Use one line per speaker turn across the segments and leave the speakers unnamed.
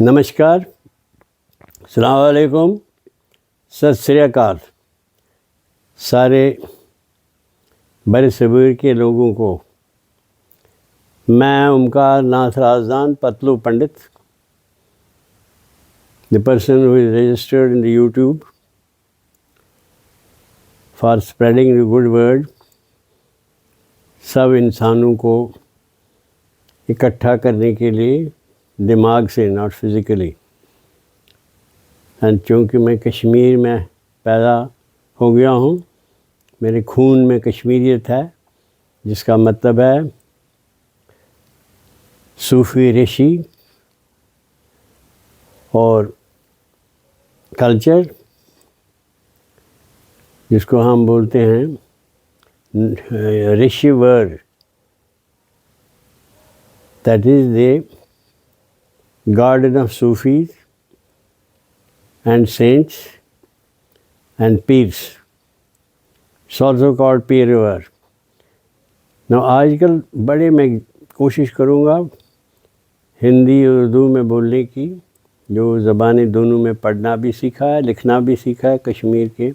نمسکار، السلام علیکم، ست سری اکال سارے بر صغیر کے لوگوں کو۔ میں اومکار ناتھ رازدان پتلو Pandit, the person who is registered in the YouTube for spreading the good word، سب انسانوں کو اکٹھا کرنے کے لیے دماغ سے، ناٹ فزیکلی۔ چونکہ میں کشمیر میں پیدا ہو گیا ہوں، میرے خون میں کشمیریت ہے، جس کا مطلب ہے صوفی رشی اور کلچر، جس کو ہم بولتے ہیں Rishi word, that is the garden of Sufis and saints and peers. It's also called peer river. Now آج کل بڑے میں کوشش کروں گا ہندی اور اردو میں بولنے کی، جو زبانیں دونوں میں پڑھنا بھی سیکھا ہے، لکھنا بھی سیکھا ہے کشمیر کے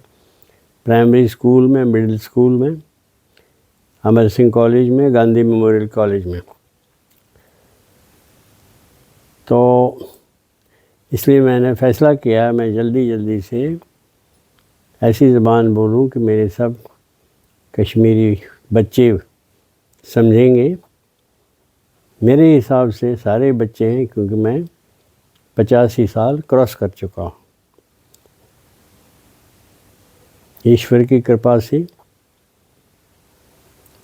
پرائمری اسکول میں، مڈل اسکول میں، امر سنگھ کالج میں، گاندھی میموریل کالج میں۔ تو اس لیے میں نے فیصلہ کیا میں جلدی سے ایسی زبان بولوں کہ میرے سب کشمیری بچے سمجھیں گے۔ میرے حساب سے سارے بچے ہیں، کیونکہ میں 85 سال کراس کر چکا ہوں۔ ایشور کی کرپا سے،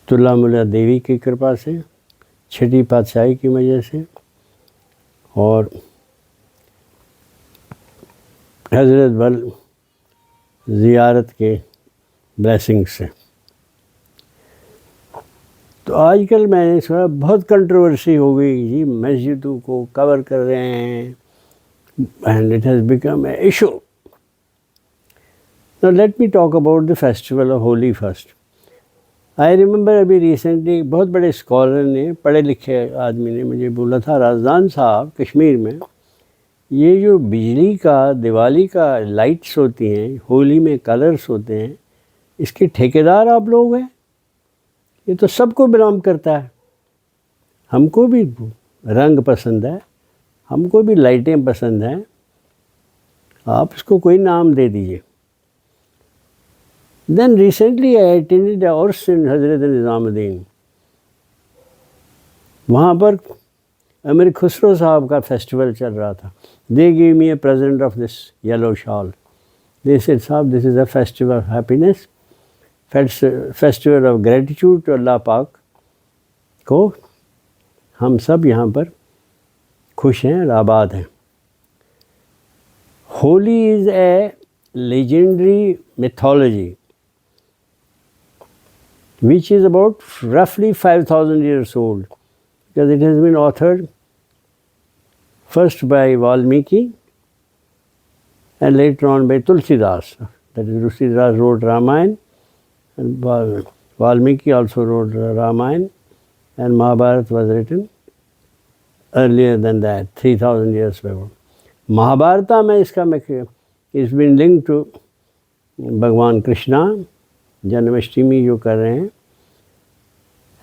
تلا ملا دیوی کی کرپا سے، چھٹی پادشاہی کی وجہ سے، اور حضرت بل زیارت کے بلیسنگ سے۔ تو آج کل میں نے سنا بہت کنٹروورسی ہو گئی جی، مسجدوں کو کور کر رہے ہیں، and it has become a issue. Now let me talk about the festival of Holi first. I remember ابھی ریسنٹلی بہت بڑے اسکالر نے، پڑھے لکھے آدمی نے مجھے بولا تھا، رازدان صاحب کشمیر میں یہ جو بجلی کا، دیوالی کا لائٹس ہوتی ہیں، ہولی میں کلرس ہوتے ہیں، اس کے ٹھیکیدار آپ لوگ ہیں؟ یہ تو سب کو بلانگ کرتا ہے، ہم کو بھی رنگ پسند ہے، ہم کو بھی لائٹیں پسند ہیں، آپ اس کو کوئی نام دے دیجئے۔ Then recently I attended a عرس in حضرت نظام الدین، وہاں پر امیر خسرو صاحب کا فیسٹیول چل رہا تھا۔ They gave me a present of this yellow shawl. They said, صاحب this is a festival of happiness, festival of gratitude to اللہ پاک کو، ہم سب یہاں پر خوش ہیں اور آباد ہیں۔ Holi is a legendary mythology which is about roughly 5,000 years old, because it has been authored first by Valmiki and later on by Tulsidas. That is, Tulsidas wrote Ramayana, and Valmiki also wrote Ramayana, and Mahabharata was written earlier than that, 3,000 years before. Mahabharata میں اس کا it's been linked to بھگوان کرشنا، جنماشٹمی جو کر رہے ہیں۔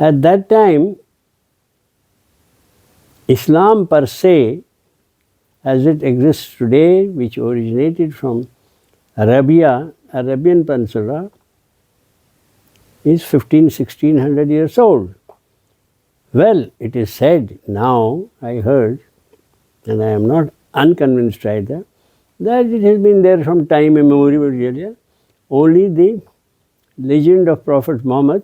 At that time Islam per se, as it exists today, which originated from Arabian Peninsula, is 1600 years old. Well, it is said now, I heard, and I am not unconvinced either, that it has been there from time immemorial. Only the legend of Prophet Muhammad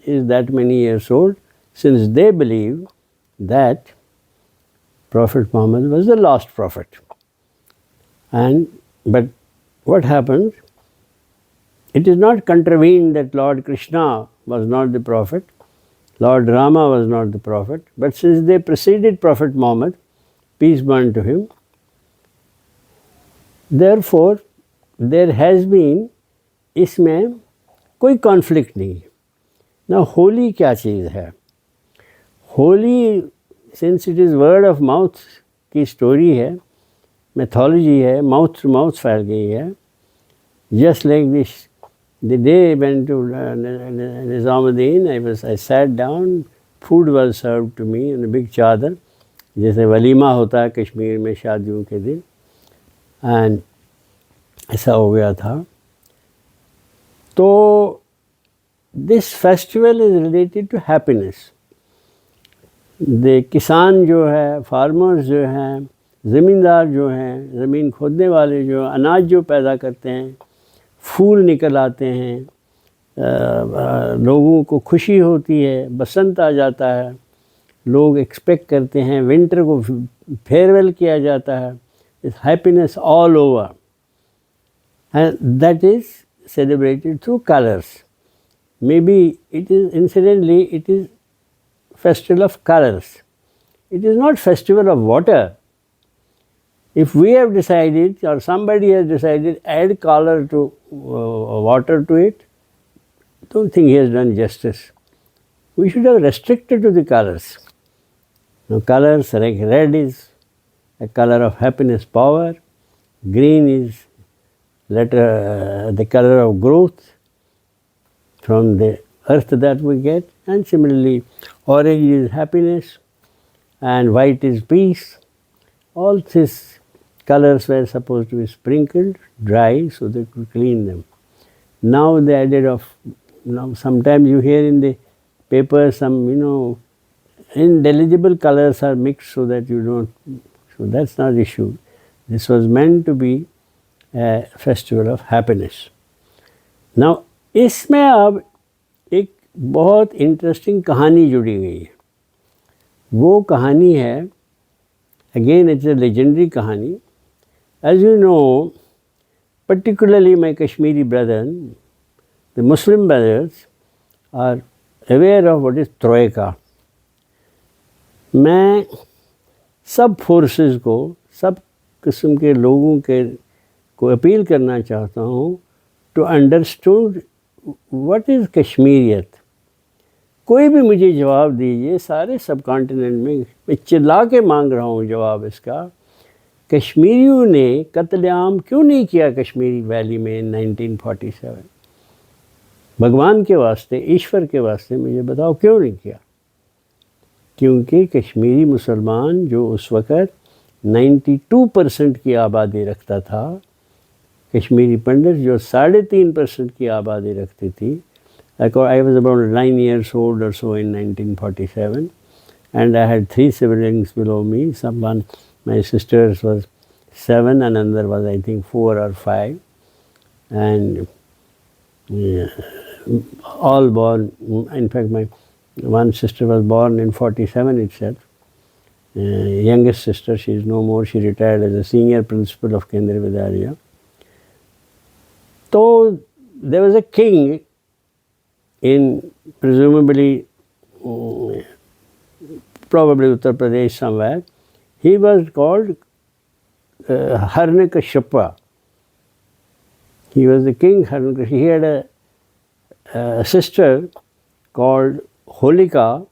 is that many years old, since they believe that Prophet Muhammad was the last prophet. But what happens? It is not contravened that Lord Krishna was not the prophet, Lord Rama was not the prophet, but since they preceded Prophet Muhammad, peace be unto him, therefore there has been اس میں کوئی conflict نہیں ہے۔ نا ہولی کیا چیز ہے؟ Holi since it is word of mouth کی story ہے، میتھالوجی ہے, ماؤتھ ٹو ماؤتھ پھیل گئی ہے. Just like this the day I went to Nizamuddin, I sat down, food was served to me in a big chadar, جیسے ولیمہ ہوتا ہے کشمیر میں شادیوں کے دن, اینڈ ایسا ہو گیا تھا. تو this festival is related to happiness. کسان جو ہے, فارمرز جو ہیں, زمیندار جو ہیں, زمین کھودنے والے جو اناج جو پیدا کرتے ہیں, پھول نکل آتے ہیں, لوگوں کو خوشی ہوتی ہے, بسنت آ جاتا ہے, لوگ ایکسپیکٹ کرتے ہیں ونٹر کو فیئرویل کیا جاتا ہے. It's happiness all over, and that is celebrated through colors. Maybe it is, incidentally, it is festival of colors. It is not festival of water. If we have decided or somebody has decided add color to water to it, don't think he has done justice. We should have restricted to the colors. Now colors like red is a color of happiness, power. Green is the color of growth from the earth that we get, and similarly orange is happiness and white is peace. All these colors were supposed to be sprinkled dry so they could clean them. Now they added sometimes you hear in the paper some indelible colors are mixed so that you don't, so that's not the issue. This was meant to be a festival of happiness. Now اس میں اب ایک بہت interesting کہانی جڑی گئی ہے. وہ کہانی ہے, اگین اٹس اے لیجنڈری کہانی. As you know, particularly my Kashmiri brethren, the Muslim brothers are aware of what is Troika. میں سب فورسز کو, سب قسم کے لوگوں کے کو اپیل کرنا چاہتا ہوں ٹو انڈرسٹینڈ واٹ از کشمیریت. کوئی بھی مجھے جواب دیجیے, سارے سب کانٹیننٹ میں چلا کے مانگ رہا ہوں جواب اس کا. کشمیریوں نے قتل عام کیوں نہیں کیا کشمیری ویلی میں 1947؟ بھگوان کے واسطے, ایشور کے واسطے مجھے بتاؤ کیوں نہیں کیا؟ کیونکہ کشمیری مسلمان جو اس وقت 92% کی آبادی رکھتا تھا, کشمیری پنڈت جو 3.5% کی آبادی رکھتی تھی. I was about 9 years old or so in 1947, and I had 3 siblings below me. Someone, my sisters was 7 and another was I think 4 or 5, and all born, in fact my one sister was born in 47 itself. Youngest sister, she is no more, she retired as a senior principal of Kendriya Vidyalaya. So there was a king in presumably probably Uttar Pradesh somewhere. He was called Harnikashipa. He was the king Harnikashipa. He had a sister called Holika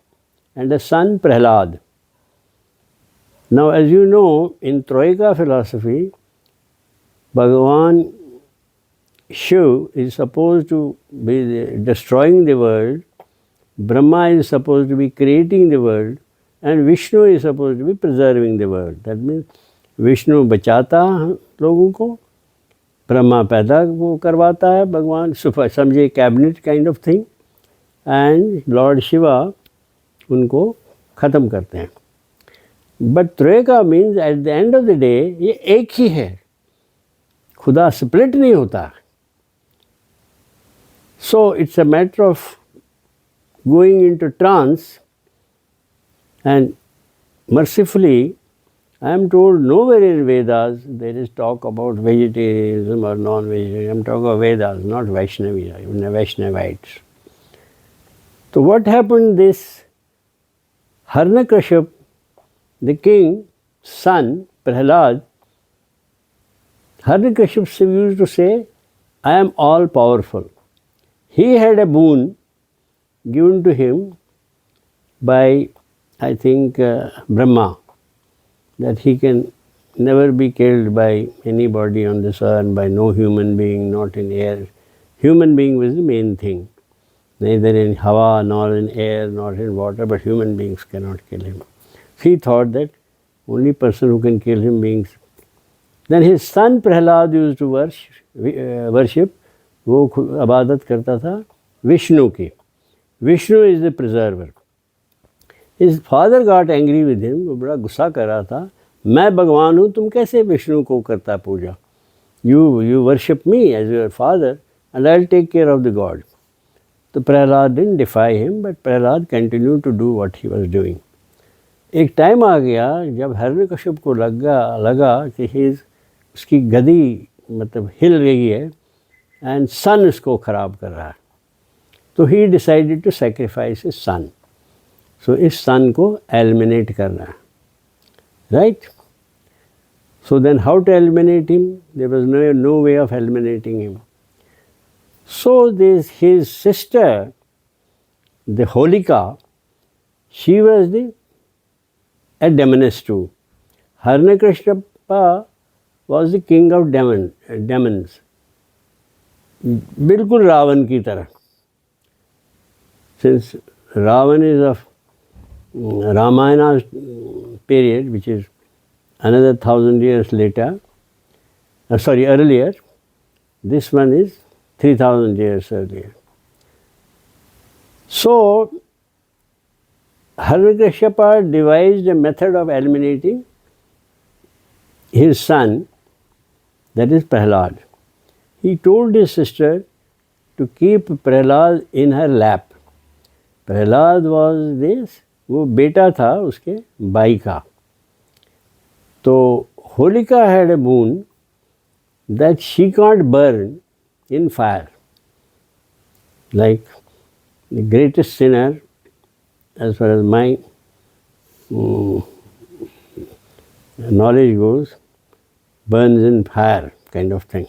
and a son Prahlad. Now as you know, in Troika philosophy, Bhagavan Shiv is supposed to be destroying the world, Brahma is supposed to be creating the world, and Vishnu is supposed to be preserving the world. That means Vishnu بچاتا لوگوں کو, برہما پیدا وہ کرواتا ہے, بھگوان سمجھے cabinet kind of thing, and lord Shiva ان کو ختم کرتے ہیں. بٹ تریکا means at the end of the day یہ ایک ہی ہے, خدا سپلٹ نہیں ہوتا. So it's a matter of going into trance, and mercifully I am told nowhere in Vedas there is talk about vegetarianism or non-vegetarianism. I am talking about Vedas, not Vaishnavites. So what happened, this Harnikashipu, the king's son Prahlad, Harnikashipu used to say, I am all powerful. He had a boon given to him by, I think, Brahma, that he can never be killed by anybody on this earth, by no human being, not in air. Human being was the main thing. Neither in Hawa, nor in air, nor in water, but human beings cannot kill him. He thought that only person who can kill him beings. Then his son Prahlad used to worship, وہ عبادت کرتا تھا وشنو کی. وشنو از the preserver. His father got angry with him, وہ بڑا غصہ کر رہا تھا, میں بھگوان ہوں, تم کیسے وشنو کو کرتا پوجا؟ You worship me as your father and I'll take care of the god. تو Prahlad didn't defy him, but Prahlad continued to do what he was doing. ایک ٹائم آ گیا جب ہرنیکشپ کو لگا کہ اس کی گدی مطلب ہل رہی ہے اینڈ سن اس کو خراب کر رہا ہے, تو he decided to sacrifice his son. So اس سن کو ایلیمنیٹ کرنا ہے, right. So then how to eliminate him? There was no way of eliminating him. So his sister, the Holika, she was a demoness too. Hiranyakashipu was the king of demons. بالکل راون کی طرح. Since Ravan is of Ramayana period, which is another 1,000 years later, earlier, this one is 3,000 years earlier. So, Hiranyakashipu devised a method of eliminating his son, that is Prahlad. He told his sister to keep Prahlad in her lap. Prahlad was this, وہ بیٹا تھا اس کے بھائی کا. تو Holika had a boon that she can't burn in fire. Like the greatest sinner, as far as my knowledge goes, burns in fire kind of thing.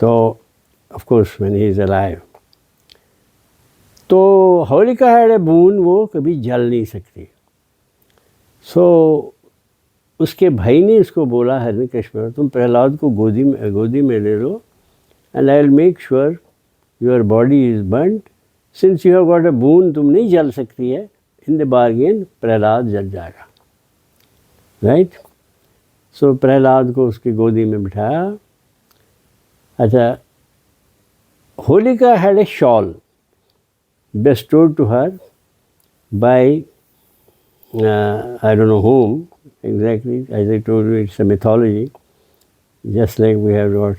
So, of course, when he is alive. تو Holika had a boon, وہ کبھی جل نہیں سکتی. سو اس کے بھائی نے اس کو بولا ہرنیکشیپو, تم پرہلاد کو گودی میں لے لو, and I will make sure your body is burnt. Since you have got a boon, تم نہیں جل سکتی ہے, in the bargain پرہلاد جل جائے گا, right. سو پرہلاد کو اس کی گودی میں بٹھایا. اچھا, Holika had a shawl bestowed to her by I don't know whom exactly. As I told you, it's a mythology, just like we have got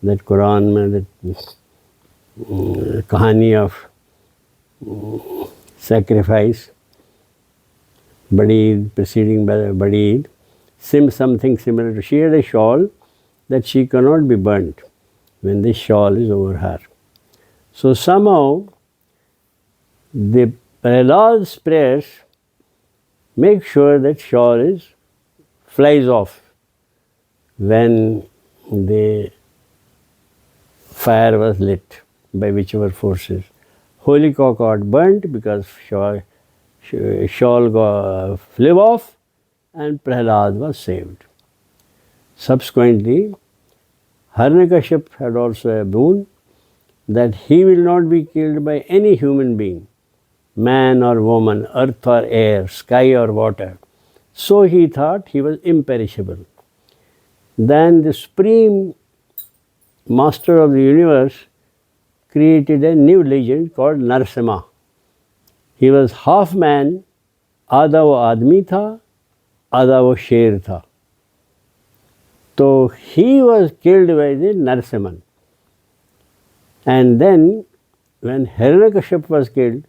that Quran, that kahani of sacrifice, Badi Eid, preceding Badi Eid, something similar to. She had a shawl that she cannot be burnt when this shawl is over her. So somehow the Prahlad's prayers make sure that shawl flies off when the fire was lit by whichever forces. Holika got burnt because shawl flew off and Prahlad was saved. Subsequently, Hiranyakashipu had also a boon that he will not be killed by any human being, man or woman, earth or air, sky or water. So he thought he was imperishable. Then the Supreme Master of the universe created a new legend called Narasimha. He was half man, आधा वो आदमी था, आधा वो शेर था. So he was killed by the Narasimhan. And then when Hiranyakashipu was killed,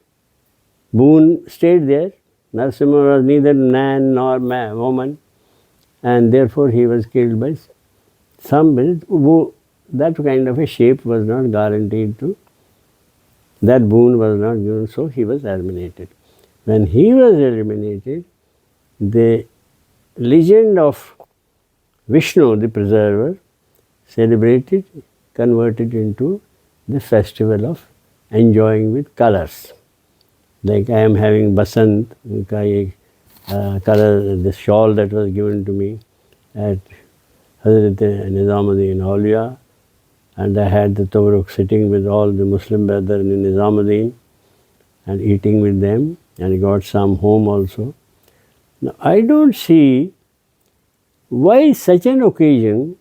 boon stayed there. Narasimha was neither man nor woman, and therefore he was killed by somebody. That kind of a shape was not guaranteed to, that boon was not given, so he was eliminated. When he was eliminated, the legend of Vishnu, the preserver, celebrated, converted into the festival of enjoying with colors. Like I am having Basant, उनका ये color, the shawl that was given to me at Hazrat Nizamuddin Auliya, and I had the Tabarruk sitting with all the Muslim brethren in Nizamuddin and eating with them, and I got some home also. Now, I don't see why such an occasion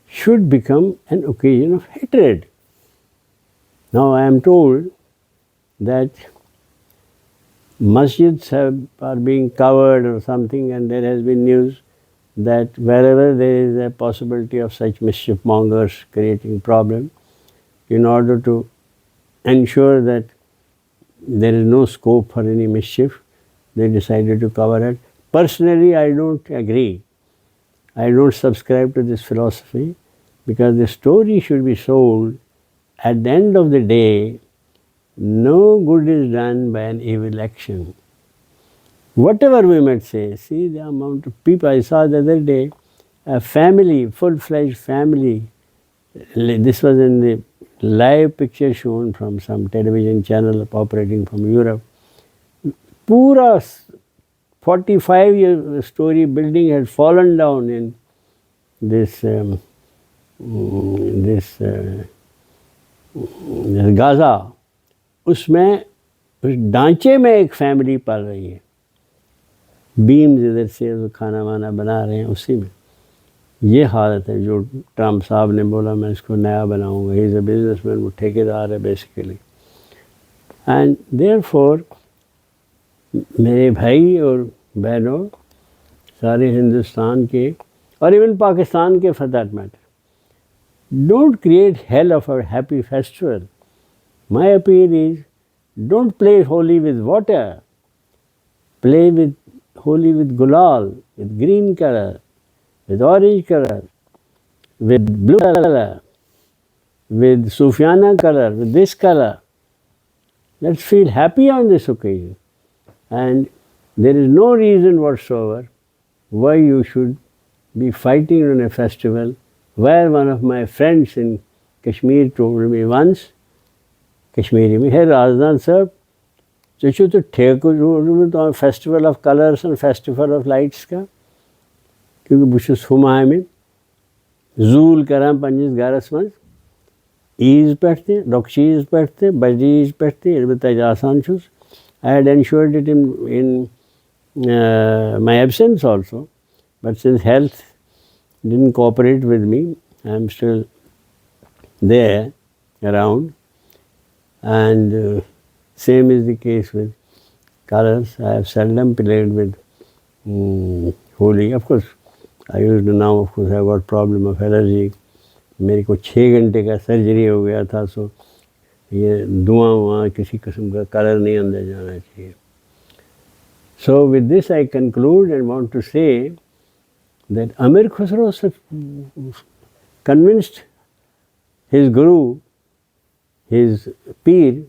should become an occasion of hatred. Now, I am told that masjids are being covered or something, and there has been news that wherever there is a possibility of such mischief mongers creating problem, in order to ensure that there is no scope for any mischief, they decided to cover it. Personally, I don't agree. I don't subscribe to this philosophy, because the story should be sold. At the end of the day, no good is done by an evil action. Whatever we might say, see the amount of people. I saw the other day a family, full-fledged family. This was in the live picture shown from some television channel operating from Europe. Pura 45-story building had fallen down in this Gaza. उसमें उस ढांचे में एक family पल रही है. Beams इधर से वो खाना वाना बना रहे हैं उसी में. ये हालत है. जो ट्रम्प साहब ने बोला मैं इसको नया बनाऊंगा, ही इज़ अ बिजनेसमैन, वो ठेकेदार है बेसिकली. एंड देयरफॉर मेरे भाई और बहनों, सारे हिंदुस्तान के और इवन पाकिस्तान के for that matter, don't create hell of a happy festival. My appeal is, don't play Holi with water. Play with Holi with gulal, with green color, with orange color, with blue color, with Sufiana color, with this color. Let's feel happy on this occasion. And there is no reason whatsoever why you should be fighting on a festival, where one of my friends in Kashmir told me once, Kashmiri mein, hey Razdan sahab, چچو تو ٹھیک festival of colours and festival of lights کا کیونکہ بہٕ چھُس ہُمایہِ میں زوٗل کران پنٛنِس گرس منٛز عیٖذ پٮ۪ٹھ تہِ لۄکچہِ عیٖذ پٮ۪ٹھ تہِ بجہِ عیٖذ پٮ۪ٹھ تہِ ییٚلہِ بہٕ تَتہِ آسان چھُس. I had ensured it in my absence also, but since health didn't cooperate with me, I am still there around, and same is the case with colors. I have seldom played with Holi. Of course, I used to. Now of course I have got problem of allergy. میرے کو 6 گھنٹے کا surgery ہو گیا تھا, سو یہ دعاں وہاں کسی قسم کا کلر نہیں اندر جانا چاہیے. So with this I conclude and want to say that Amir Khusro convinced his guru, his Peer,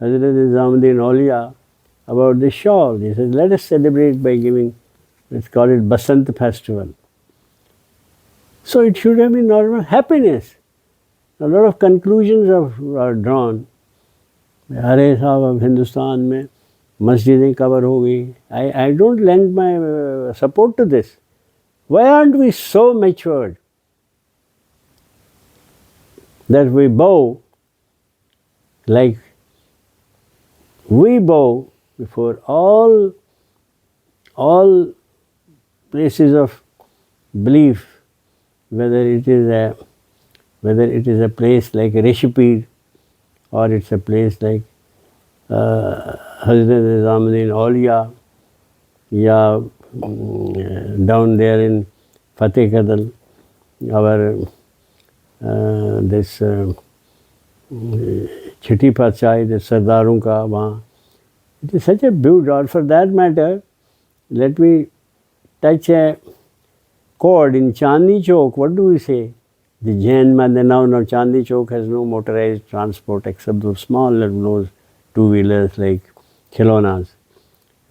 Hazrat Nizamuddin Auliya, about this shawl. He said, let us celebrate by giving, let's call it Basant festival. So it should have been normal happiness. A lot of conclusions are drawn. ارے صاحب اب ہندوستان میں مسجدیں کور ہو گئی. I don't lend my support to this. Why aren't we so matured that we bow like we bow before all places of belief, whether it is a place like Rishipir or it's a place like Hazrat Nizamuddin Auliya, ya down there in Fateh Kadal, our this Chhiti Padshai, the Sardarun ka wahan. It is such a beauty. For that matter, let me touch a chord in Chandni Chowk. What do we say? The Jain Mandir. Now Chandni Chowk has no motorized transport except those small those two-wheelers like khilonas.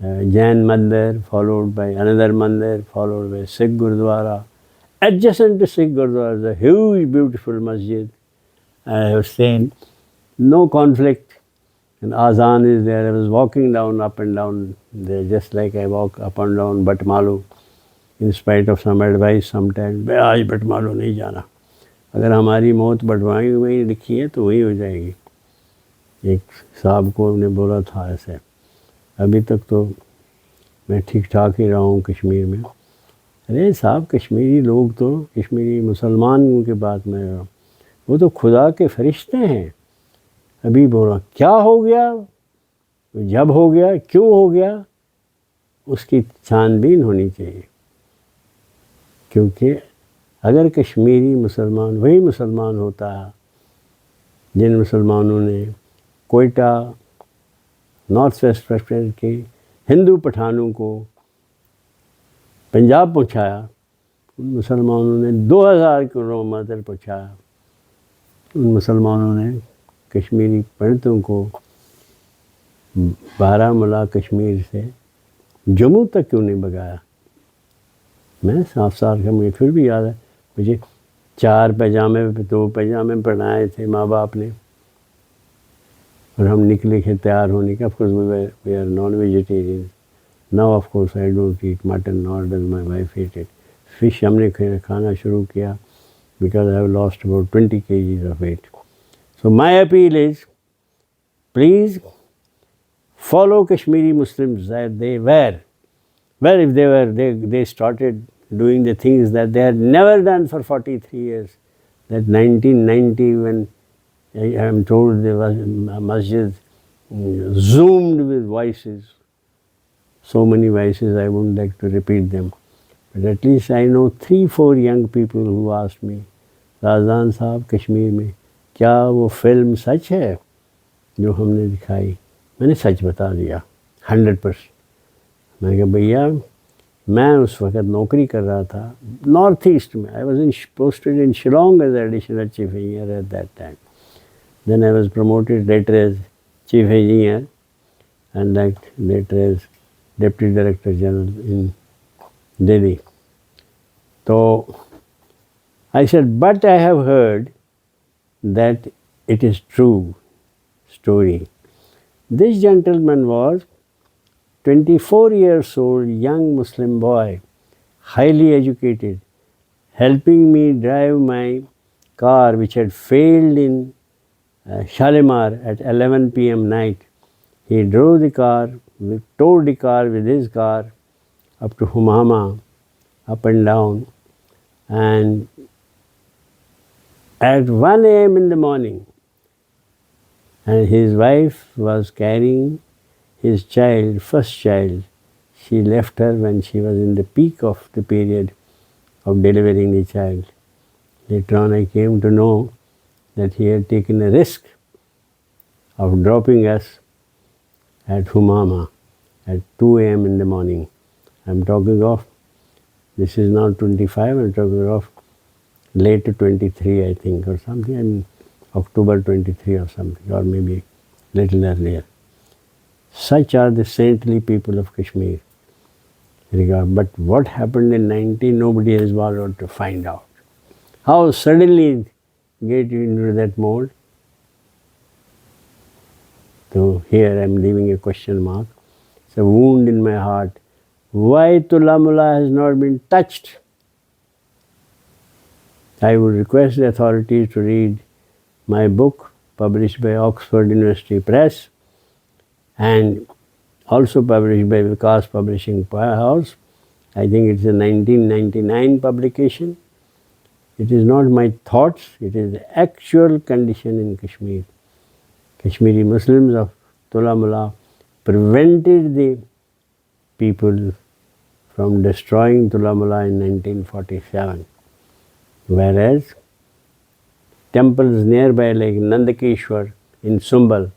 Jain Mandir, followed by another Mandir, followed by Sikh Gurdwara. Adjacent to Sikh Gurdwara is a huge, beautiful masjid. I have seen no conflict and Azan is there. I was walking down, up and down there, just like I walk up and down Batmalu, in spite of some advice sometimes. بھائی آج بٹمالو نہیں جانا، اگر ہماری موت بٹوائیں وہیں لکھی ہے تو وہی ہو جائے گی. ایک صاحب کو نے بولا تھا ایسے. ابھی تک تو میں ٹھیک ٹھاک ہی رہا ہوں کشمیر میں. ارے صاحب کشمیری لوگ تو، کشمیری مسلمان کی بات میں رہا ہوں، وہ تو خدا کے فرشتے ہیں. ابھی بولا کیا ہو گیا، جب ہو گیا کیوں ہو گیا، اس کی چھان بین ہونی چاہیے. کیونکہ اگر کشمیری مسلمان وہی مسلمان ہوتا جن مسلمانوں نے کوئٹہ نارتھ ویسٹ پاسپورٹ کے ہندو پٹھانوں کو پنجاب پہنچایا، ان مسلمانوں نے 2000 کلومیٹر پہنچایا، ان مسلمانوں نے کشمیری پنڈتوں کو بارہمولہ کشمیر سے جموں تک کیوں نہیں بگایا. میں 7 سال کا، مجھے پھر بھی یاد ہے، مجھے 4 پیجامے 2 پیجامے پہنائے تھے ماں باپ نے، اور ہم نکلے تھے تیار ہونے کا. Of course we are non vegetarian. Now of course I don't eat mutton nor does my wife eat it. Fish ہم نے کھانا شروع کیا because I have lost about 20 kgs of weight. So my appeal is please follow Kashmiri Muslims that they were, well if they were, they started doing the things that they had never done for 43 years. That 1990 when I am told there was a masjid zoomed with voices, so many voices I wouldn't like to repeat them. But at least I know 3-4 young people who asked me, رازان صاحب کشمیر میں کیا وہ film سچ ہے جو ہم نے دکھائی؟ میں نے سچ بتا دیا 100%. میں نے کہا بھیا میں اس وقت نوکری کر رہا تھا نارتھ ایسٹ میں. I was posted in Shillong as additional chief engineer at that time. Then I was promoted later as chief engineer and later as deputy director general in Delhi. So I said, but I have heard that it is true story. This gentleman was 24 years old, young Muslim boy, highly educated, helping me drive my car which had failed in Shalimar at 11 p.m. night. He drove the car, towed the car with his car up to Humama, up and down, and at 1 a.m. in the morning, and his wife was carrying his child, first child. She left her when she was in the peak of the period of delivering the child. Later on I came to know that he had taken a risk of dropping us at Humama at 2 a.m. in the morning. I'm talking of, this is now 25, I'm talking of late 23 I think or something, I mean October 23 or something, or maybe little earlier. Such are the saintly people of Kashmir. But what happened in 90, nobody has bothered to find out. How suddenly get into that mode? So here I am leaving a question mark. It's a wound in my heart. Why Tulamula has not been touched? I would request the authorities to read my book published by Oxford University Press and also published by Vikas Publishing House. I think it's a 1999 publication. It is not my thoughts, it is the actual condition in Kashmir. Kashmiri Muslims of Tulamula prevented the people from destroying Tulamula in 1947. Whereas temples nearby like Nandakeshwar in Sumbal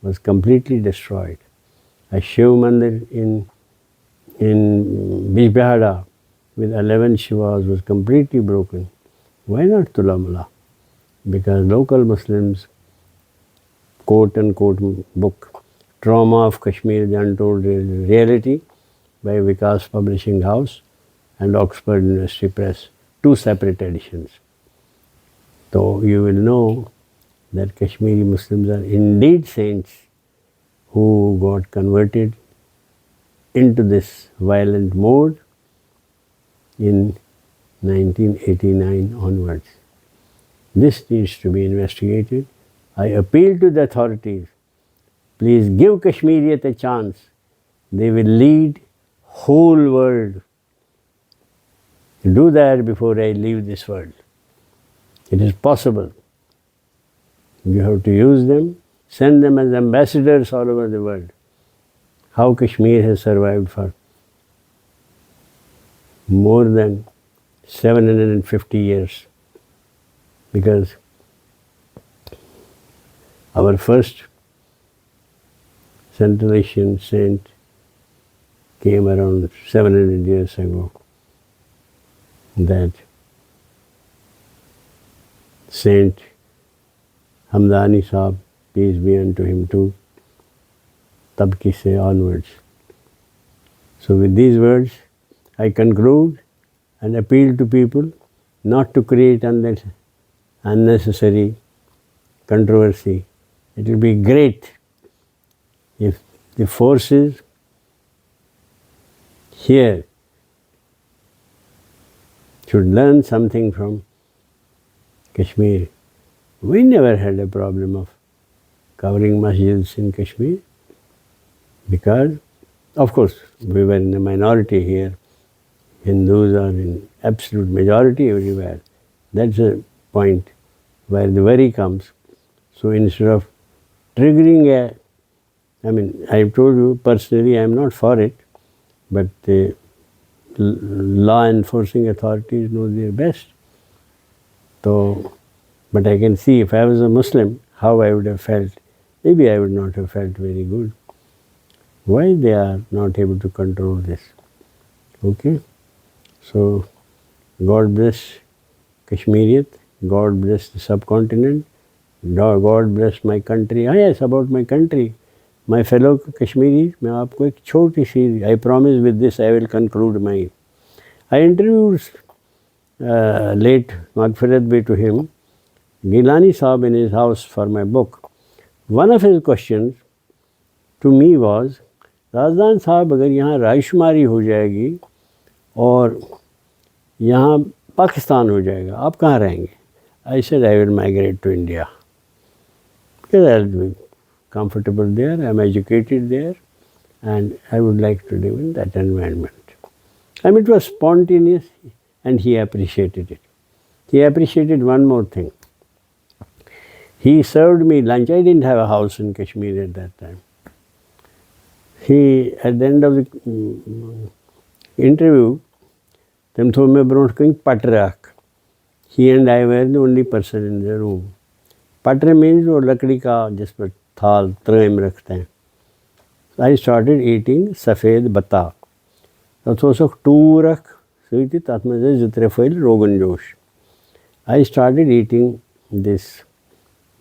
was completely destroyed. A Shiv Mandir in Bijbehara with 11 Shivas was completely broken. Why not Tulamula? Because local Muslims, quote unquote book, Trauma of Kashmir, the Untold Reality by Vikas Publishing House and Oxford University Press, 2 separate editions. So you will know that Kashmiri Muslims are indeed saints who got converted into this violent mode in 1989 onwards. This needs to be investigated. I appeal to the authorities, please give Kashmiriyat a chance. They will lead whole world. Do that before I leave this world. It is possible. You have to use them, send them as ambassadors all over the world. How Kashmir has survived for more than 750 years. Because our first Central Asian saint came around 700 years ago. That Saint Hamdani Sahib, peace be unto him too, Tabki se onwards. So with these words, I conclude and appeal to people not to create unnecessary controversy. It will be great if the forces here should learn something from Kashmir. We never had a problem of covering masjids in Kashmir because, of course, we were in a minority here. Hindus are in absolute majority everywhere. That's a point where the worry comes. So instead of triggering I've told you personally I am not for it, but the law enforcing authorities know their best. So, but I can see if I was a Muslim, how I would have felt. Maybe I would not have felt very good. Why they are not able to control this? Okay? So, God bless Kashmiriyat, God bless the subcontinent, God bless my country. Yes, about my country. My fellow Kashmiris, میں آپ کو ایک چھوٹی سی, I promise with this I will conclude my. I interviewed late Maghfirat be to him, Gilani Sahib in his house for my book. One of his questions to me was, Razdan صاحب اگر یہاں رائے شماری ہو جائے گی اور یہاں پاکستان ہو جائے گا, آپ کہاں رہیں گے؟ I said I will migrate to India. Because I will be comfortable there, I am educated there, and I would like to live in that environment. And it was spontaneous, and he appreciated it. He appreciated one more thing. He served me lunch. I didn't have a house in Kashmir at that time. He, at the end of the interview, them told me about patrak. He and I were the only person in the room. Patra means وہ لکڑی کا جس پر تھال تریم رکھتے ہیں. I started eating سفید بتا. تَتھ اوس اکھ ٹوٗر اکھ سۭتۍ تَتھ منٛز ٲسۍ 2-3 پھٔلۍ rogan josh. I started eating this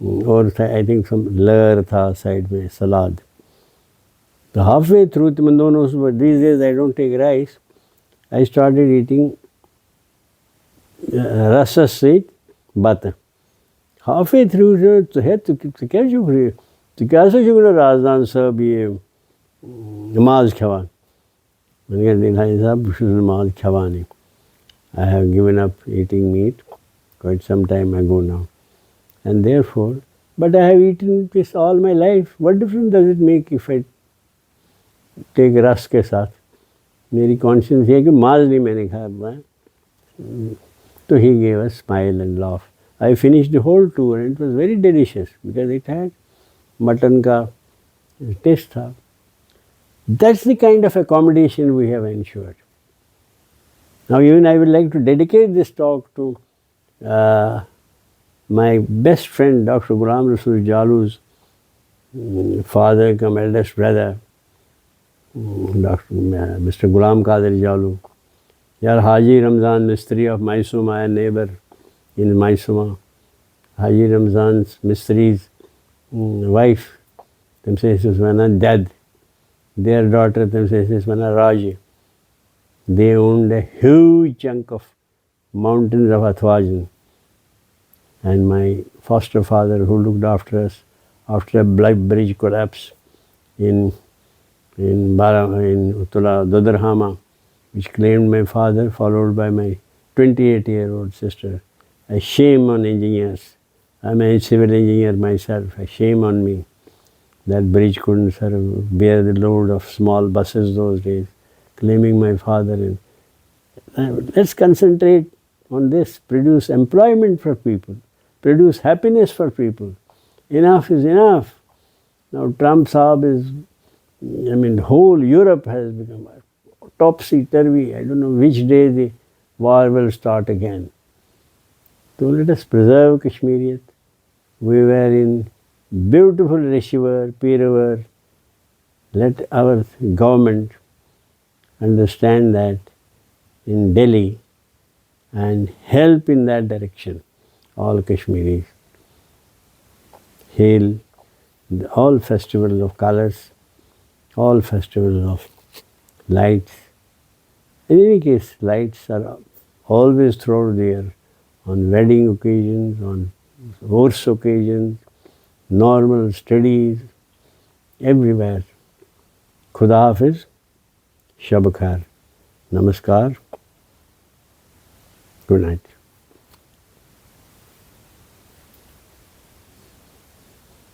اور I think some لٲر تھا سائڈ میں سلاد. So halfway through تِمن دۄہن اوسُس بہٕ, these days I don't take rice. I started eating رسس سۭتۍ بتہٕ. Halfway through, ژٕ کیٛاہ چھُکھ, ژٕ کیٛاہ سا چھُکھ نہٕ رازدان صٲب یہِ ماز کھٮ۪وان؟ وۄنۍ گٔے دِلہٕ صاحب بہٕ چھُس نہٕ ماز کھٮ۪وانٕے. I have given up eating meat quite some time ago now. And therefore, but I have eaten this all my life. What difference does it make if I take رس کے ساتھ؟ میری کانشینس یہ ہے کہ ماز نہیں میں نے کھایا. تو he gave a smile and laugh. I finished the whole tour and it was very delicious because it had mutton ka taste tha. That's the kind of accommodation we have ensured. Now even I would like to dedicate this talk to my best friend Dr. Ghulam Rasool Jalu's father come eldest brother, Mr. Ghulam Qadir Jalu. Yar Haji Ramzan Mistri of Maisuma, a neighbor in Maisuma. Haji Ramzan's Mistri's wife, them says is Mana Dad. Their daughter, them says is Mana Raji. They owned a huge chunk of mountains of Athwajan. And my foster father, who looked after us after a bridge collapse, in Uttara Dodarhama, which claimed my father, followed by my 28-year-old sister. A shame on engineers. I'm a civil engineer myself. A shame on me. That bridge couldn't bear the load of small buses those days, claiming my father. Let's concentrate on this, produce employment for people, produce happiness for people. Enough is enough. Now Trump Saab whole Europe has become topsy-turvy. I don't know which day the war will start again. So let us preserve Kashmiriyat. We were in beautiful Peshawar, Piravar. Let our government understand that in Delhi and help in that direction all Kashmiris. Hail all festivals of colors, all festivals of lights. In any case, lights are always thrown there on wedding occasions, on horse occasions, normal studies, everywhere. Khuda Hafiz, Shab Khair, Namaskar, good night.